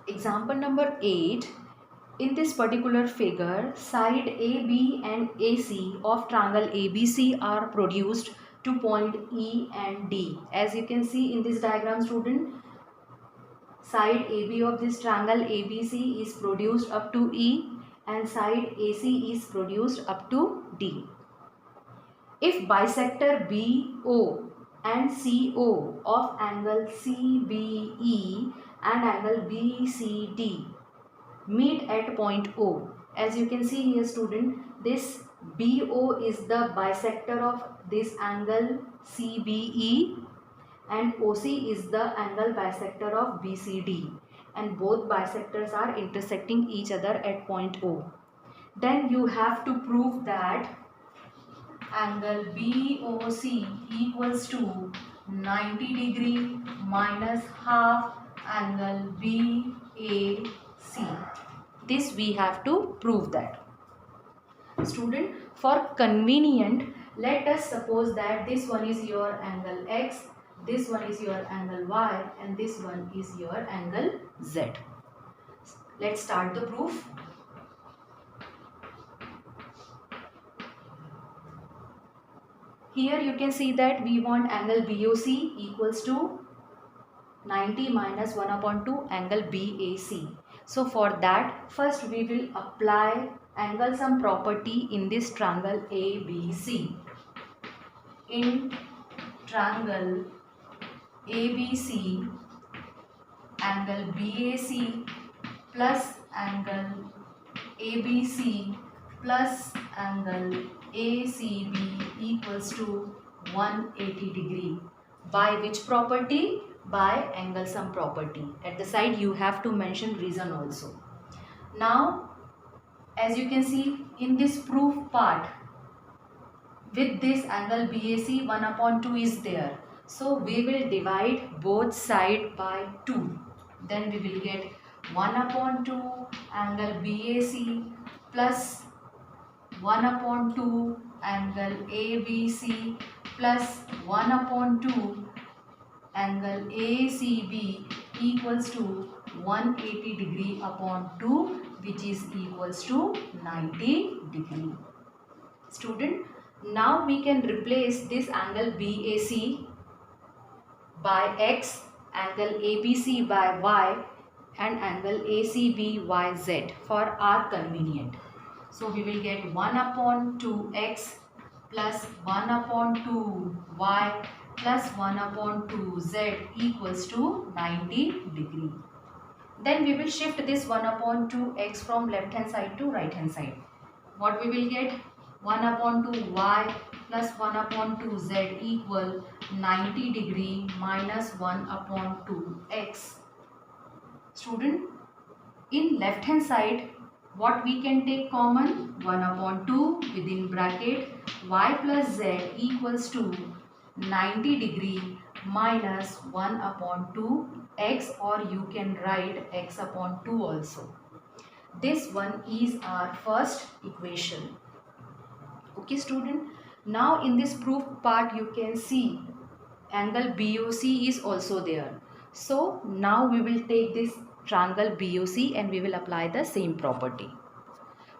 Example number 8. In this particular figure, side AB and AC of triangle ABC are produced to point E and D. As you can see in this diagram, student, side AB of this triangle ABC is produced up to E and side AC is produced up to D. If bisector BO and CO of angle CBE and angle BCD meet at point O. As you can see here, student, this BO is the bisector of this angle CBE and OC is the angle bisector of BCD, and both bisectors are intersecting each other at point O. Then you have to prove that angle BOC equals to 90 degree minus half angle BAC. This we have to prove that. Student, for convenient, let us suppose that this one is your angle X, this one is your angle Y, and this one is your angle Z. Let's start the proof. Here you can see that we want angle BOC equals to 90 minus 1 upon 2 angle BAC. So for that, first we will apply angle sum property in this triangle ABC. In triangle ABC, angle BAC plus angle ABC plus angle ACB equals to 180 degree. By which property? By angle sum property. At the side you have to mention reason also. Now, as you can see in this proof part, with this angle BAC 1 upon 2 is there. So we will divide both sides by 2. Then we will get 1 upon 2 angle BAC plus 1 upon 2 angle ABC plus 1 upon 2 angle ACB equals to 180 degree upon 2, which is equals to 90 degree. Student, now we can replace this angle BAC by X, angle ABC by Y, and angle ACB by Z for our convenient. So we will get 1 upon 2x plus 1 upon 2y plus 1 upon 2z equals to 90 degree. Then we will shift this 1 upon 2x from left hand side to right hand side. What we will get? 1 upon 2y plus 1 upon 2z equal 90 degree minus 1 upon 2x. Student, in left hand side, what we can take common? 1 upon 2 within bracket y plus z equals to 90 degree minus 1 upon 2 x, or you can write x upon 2 also. This one is our first equation. Okay student, now in this proof part you can see angle BOC is also there. So now we will take this triangle BOC and we will apply the same property.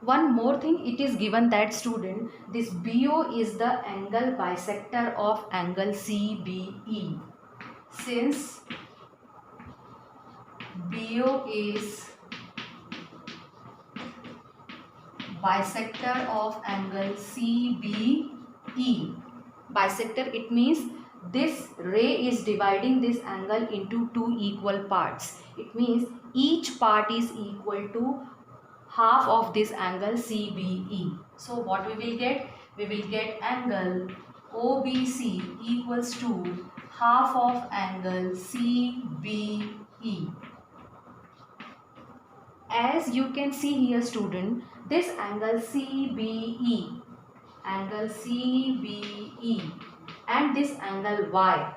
One more thing, it is given that student, this BO is the angle bisector of angle CBE. Since BO is bisector of angle CBE. Bisector, it means this ray is dividing this angle into two equal parts. It means each part is equal to half of this angle CBE. So what we will get? We will get angle OBC equals to half of angle CBE. As you can see here student, this angle CBE and this angle Y,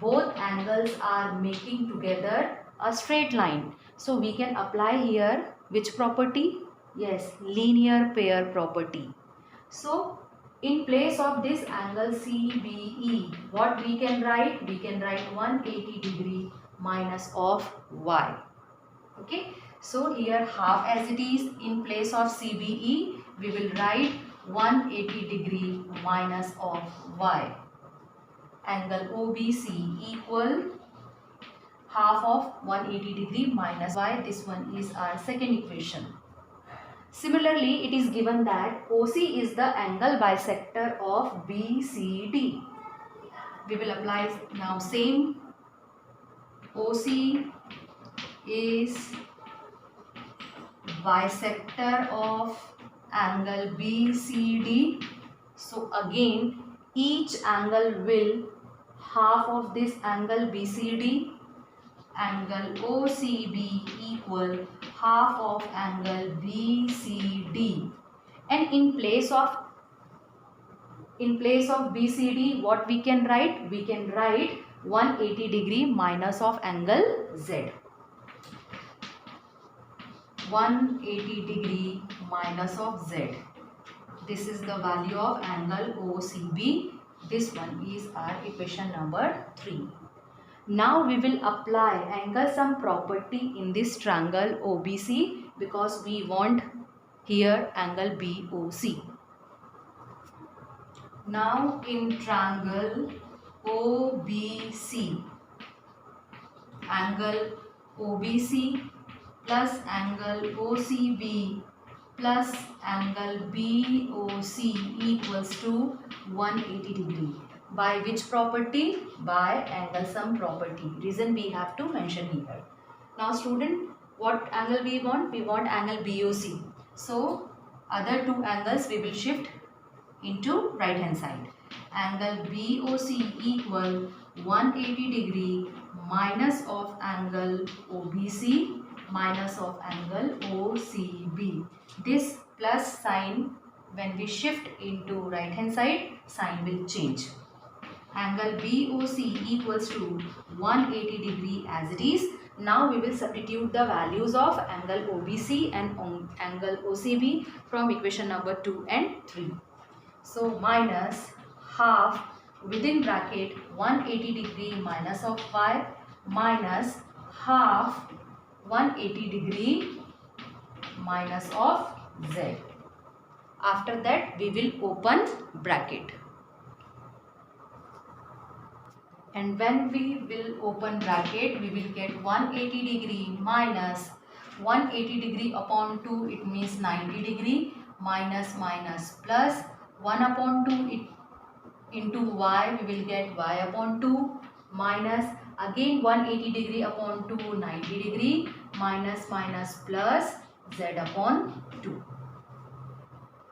both angles are making together a straight line. So we can apply here which property? Yes, linear pair property. So in place of this angle CBE, what we can write? We can write 180 degree minus of Y. Okay, so here half as it is, in place of CBE we will write 180 degree minus of y. Angle OBC equal half of 180 degree minus y. This one is our second equation. Similarly, it is given that OC is the angle bisector of BCD. We will apply now same. OC is bisector of angle BCD. So again, each angle will half of this angle BCD. Angle OCB equal half of angle BCD. And in place of BCD, what we can write? We can write 180 degree minus of angle Z. 180 degree minus of Z. This is the value of angle OCB. This one is our equation number 3. Now we will apply angle sum property in this triangle OBC because we want here angle BOC. Now in triangle OBC, angle OBC plus angle OCB plus angle BOC equals to 180 degree. By which property? By angle sum property. Reason we have to mention here. Now student, what angle we want? We want angle BOC. So other two angles we will shift into right hand side. Angle BOC equal 180 degree minus of angle OBC minus of angle OCB. This plus sign, when we shift into right hand side, sign will change. Angle BOC equals to 180 degree as it is. Now we will substitute the values of angle OBC and angle OCB from equation number 2 and 3. So minus half within bracket 180 degree minus of y minus half 180 degree minus of z. After that we will open bracket. And when we will open bracket, we will get 180 degree minus 180 degree upon 2, it means 90 degree, minus minus plus 1 upon 2 it into y, we will get y upon 2 minus again 180 degree upon 2, 90 degree, minus minus plus z upon 2.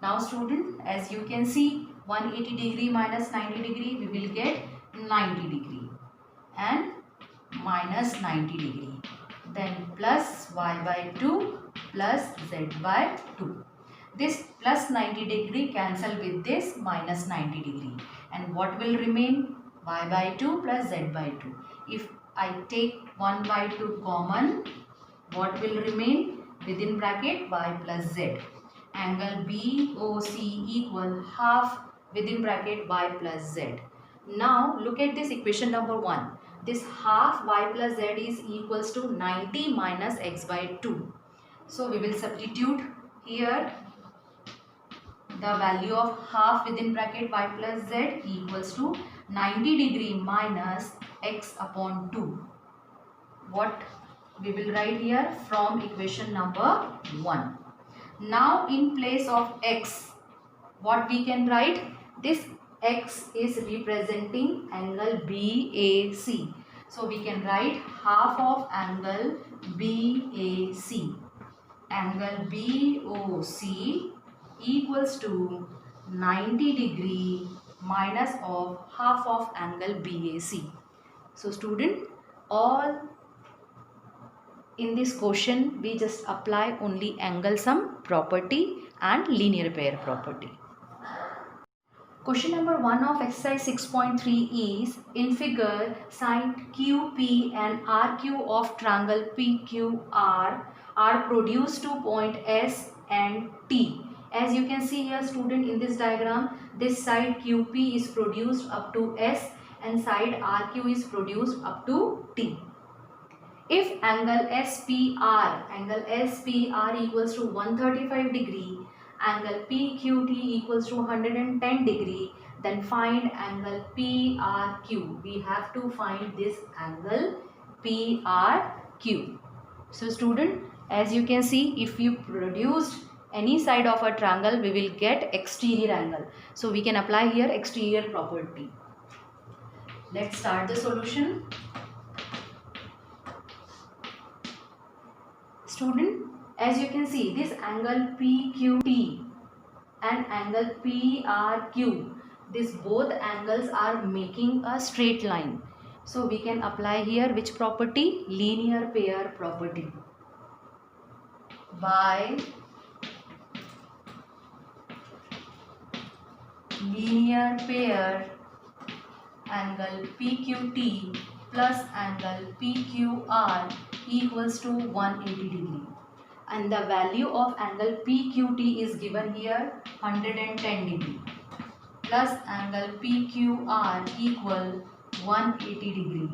Now student, as you can see, 180 degree minus 90 degree, we will get 90 degree and minus 90 degree, then plus y by 2 plus z by 2. This plus 90 degree cancel with this minus 90 degree, and what will remain? Y by 2 plus z by 2. If I take 1 by 2 common, what will remain? Within bracket y plus z. Angle BOC equal half within bracket y plus z. Now look at this equation number 1. This half y plus z is equals to 90 minus x by 2. So we will substitute here the value of half within bracket y plus z equals to 90 degree minus x upon 2. What we will write here from equation number 1. Now in place of x, what we can write? This x is representing angle BAC. So we can write half of angle BAC. Angle BOC equals to 90 degree minus of half of angle BAC. So student, all in this question we just apply only angle sum property and linear pair property. Question number 1 of exercise 6.3 is, in figure sine QP and RQ of triangle PQR are produced to point S and T. As you can see here student, in this diagram, this side QP is produced up to S and side RQ is produced up to T. If angle SPR equals to 135 degree, angle PQT equals to 110 degree, then find angle PRQ. We have to find this angle PRQ. So student, as you can see, if you produced any side of a triangle, we will get exterior angle. So we can apply here exterior property. Let's start the solution. Student, as you can see, this angle PQT and angle PRQ, these both angles are making a straight line. So we can apply here which property? Linear pair property. By linear pair, angle PQT plus angle PQR equals to 180 degree, and the value of angle PQT is given here 110 degree plus angle PQR equal 180 degree.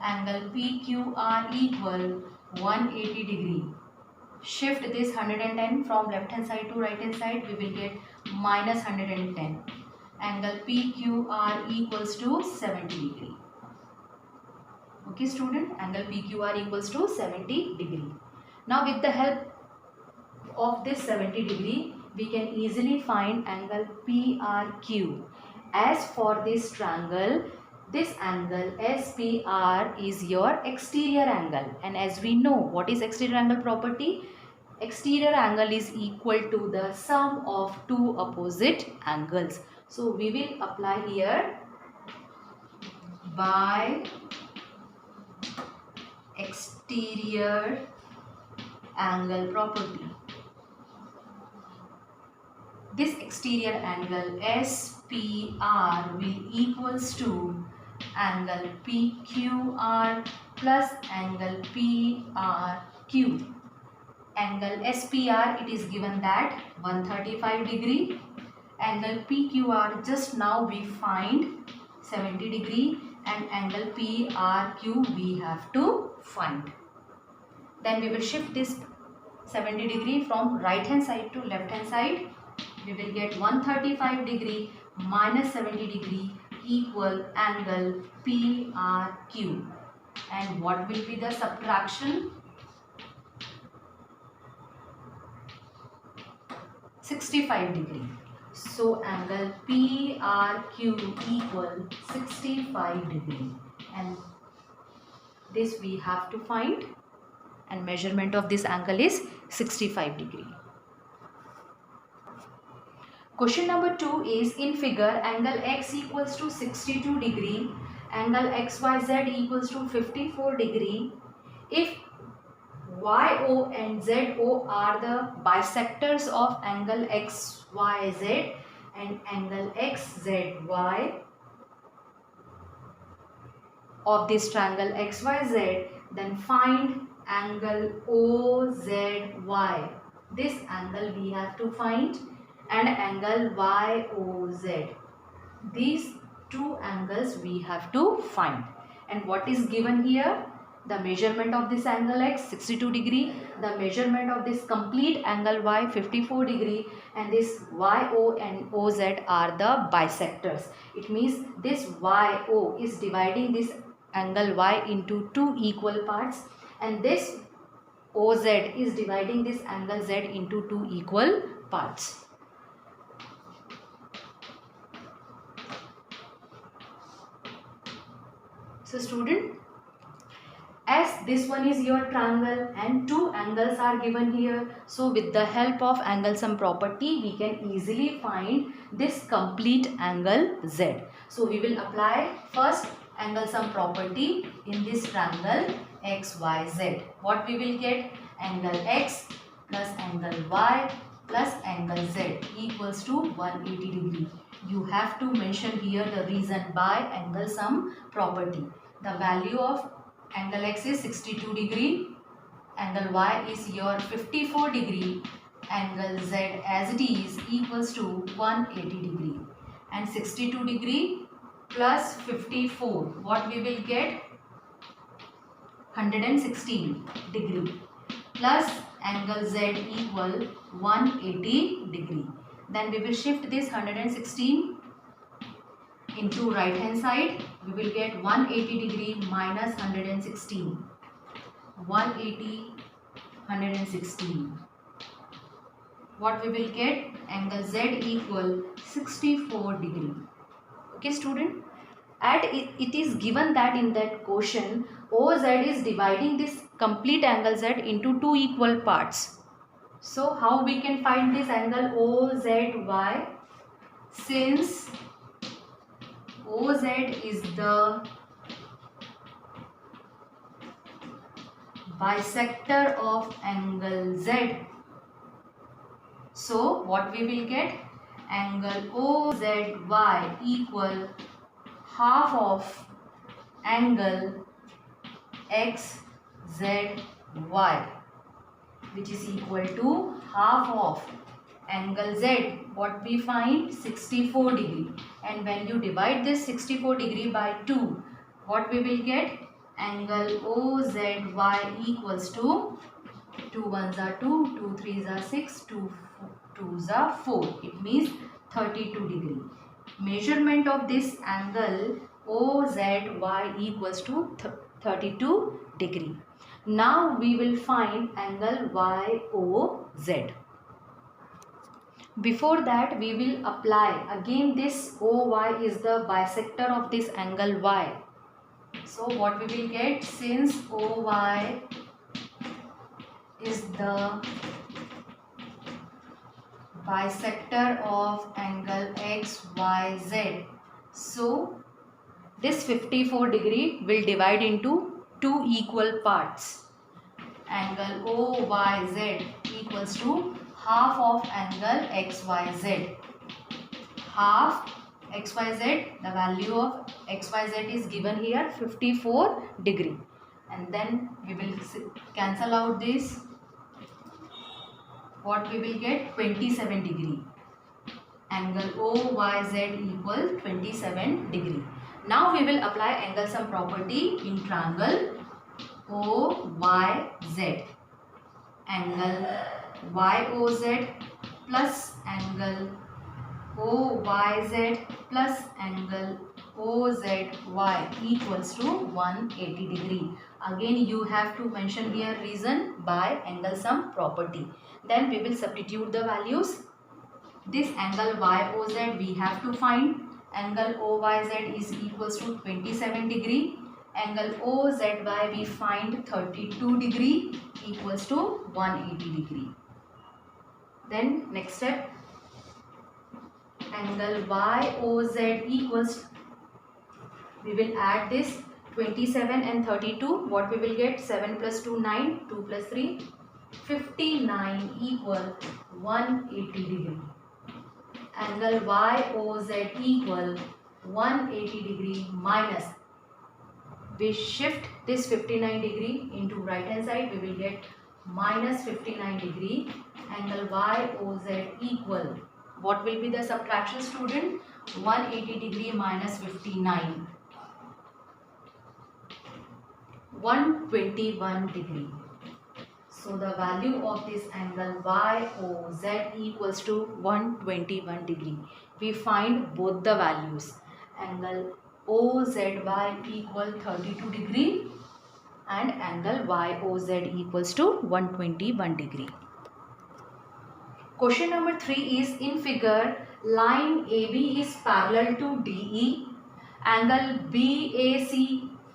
Angle PQR equal 180 degree. Shift this 110 from left hand side to right hand side, we will get minus 110. Angle PQR equals to 70 degree. Okay student, angle PQR equals to 70 degree. Now with the help of this 70 degree, we can easily find angle PRQ. As for this triangle, this angle SPR is your exterior angle, and as we know, what is exterior angle property? Exterior angle is equal to the sum of two opposite angles. So we will apply here by exterior angle property. This exterior angle SPR will equals to angle PQR plus angle PRQ. Angle SPR, it is given that 135 degree. Angle PQR, just now we find 70 degree, and angle PRQ we have to find. Then we will shift this 70 degree from right hand side to left hand side. We will get 135 degree minus 70 degree equal angle PRQ. And what will be the subtraction? 65 degree. So angle PRQ equal 65 degree, and this we have to find, and measurement of this angle is 65 degree. Question number 2 is, in figure angle X equals to 62 degree, angle XYZ equals to 54 degree. If YO and ZO are the bisectors of angle XYZ and angle XZY of this triangle XYZ, then find angle OZY. This angle we have to find, and angle YOZ. These two angles we have to find. And what is given here? The measurement of this angle X 62 degree, the measurement of this complete angle Y 54 degree, and this YO and OZ are the bisectors. It means this YO is dividing this angle Y into two equal parts, and this OZ is dividing this angle Z into two equal parts. So student, as this one is your triangle and two angles are given here, so with the help of angle sum property we can easily find this complete angle Z. So we will apply first angle sum property in this triangle XYZ. What we will get? Angle X plus angle Y plus angle Z equals to 180 degree. You have to mention here the reason by angle sum property. The value of angle X is 62 degree, angle Y is your 54 degree, angle Z as it is equals to 180 degree, and 62 degree plus 54, what we will get? 116 degree plus angle Z equal 180 degree. Then we will shift this 116 into right hand side. We will get 180 degree minus 116. 180, 116. What we will get? Angle Z equal 64 degree. Okay student? And it is given that in that question OZ is dividing this complete angle Z into two equal parts. So how we can find this angle OZY? Since OZ is the bisector of angle Z. So what we will get? Angle OZY equal half of angle XZY, which is equal to half of angle Z. What we find? 64 degree. And when you divide this 64 degree by 2, what we will get? Angle OZY equals to 2 1s are 2, 2 3s are 6, 2 2s are 4. It means 32 degree. Measurement of this angle OZY equals to 32 degree. Now we will find angle YOZ. Before that we will apply again this OY is the bisector of this angle Y. So what we will get? Since OY is the bisector of angle XYZ, so this 54 degree will divide into two equal parts. Angle OYZ equals to half of angle XYZ. Half XYZ, the value of XYZ is given here 54 degree. And then we will cancel out this. What we will get? 27 degree. Angle OYZ equal 27 degree. Now we will apply angle sum property in triangle OYZ. Angle YOZ plus angle OYZ plus angle OZY equals to 180 degree. Again you have to mention here reason by angle sum property. Then we will substitute the values. This angle YOZ we have to find. Angle OYZ is equals to 27 degree. Angle OZY we find 32 degree equals to 180 degree. Then next step, angle YOZ equals, we will add this 27 and 32. What we will get? 7 plus 2 9, 2 plus 3 59 equal 180 degree. Angle YOZ equal 180 degree minus, we shift this 59 degree into right hand side, we will get minus 59 degree. Angle YOZ equal, what will be the subtraction student? 180 degree minus 59, 121 degree. So the value of this angle YOZ equals to 121 degree. We find both the values. Angle OZY equal 32 degree and angle YOZ equals to 121 degree. Question number 3 is, in figure, line AB is parallel to DE. Angle BAC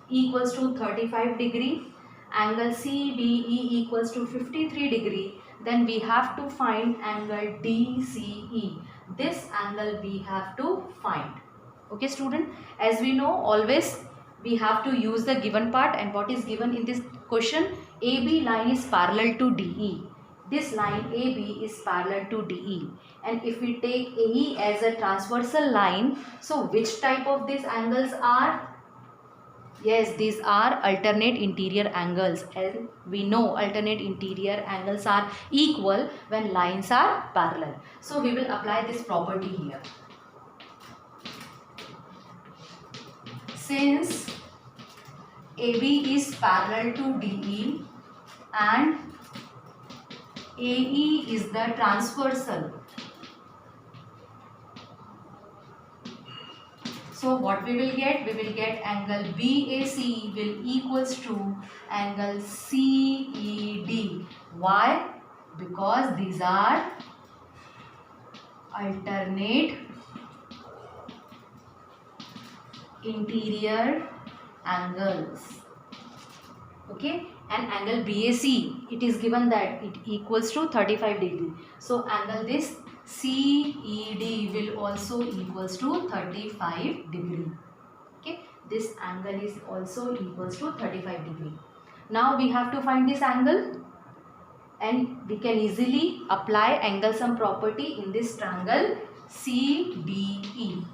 equals to 35 degree. Angle CBE equals to 53 degree. Then we have to find angle DCE. This angle we have to find. Okay student, as we know, always we have to use the given part, and what is given in this question, AB line is parallel to DE. This line AB is parallel to DE, and if we take AE as a transversal line, so which type of these angles are? Yes, these are alternate interior angles, and we know alternate interior angles are equal when lines are parallel. So we will apply this property here. Since AB is parallel to DE and AE is the transversal. So what we will get? We will get angle BAC will equals to angle CED. Why? Because these are alternate interior angles. Okay, and angle BAC, it is given that it equals to 35 degree. So angle this CED will also equals to 35 degree. Okay, this angle is also equals to 35 degree. Now we have to find this angle, and we can easily apply angle sum property in this triangle CDE.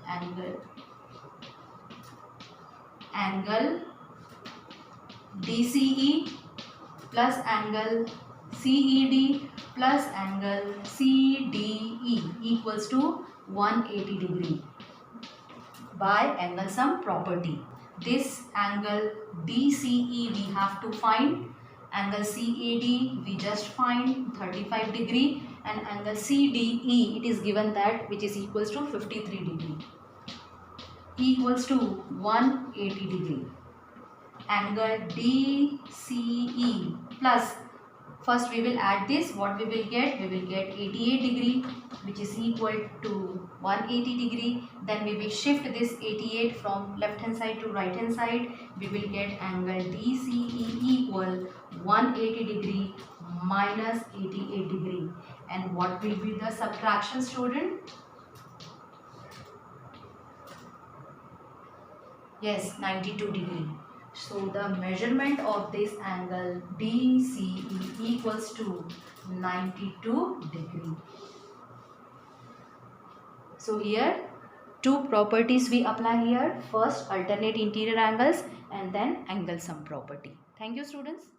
Angle DCE plus angle CED plus angle CDE equals to 180 degree by angle sum property. This angle DCE we have to find, angle CAD we just find 35 degree, and angle CDE it is given that which is equals to 53 degree equals to 180 degree. Angle DCE plus, first we will add this, what we will get? We will get 88 degree which is equal to 180 degree. Then we will shift this 88 from left hand side to right hand side. We will get angle DCE equal 180 degree minus 88 degree. And what will be the subtraction, student? Yes, 92 degree. So the measurement of this angle DCE equals to 92 degree. So here two properties we apply here. First alternate interior angles and then angle sum property. Thank you, students.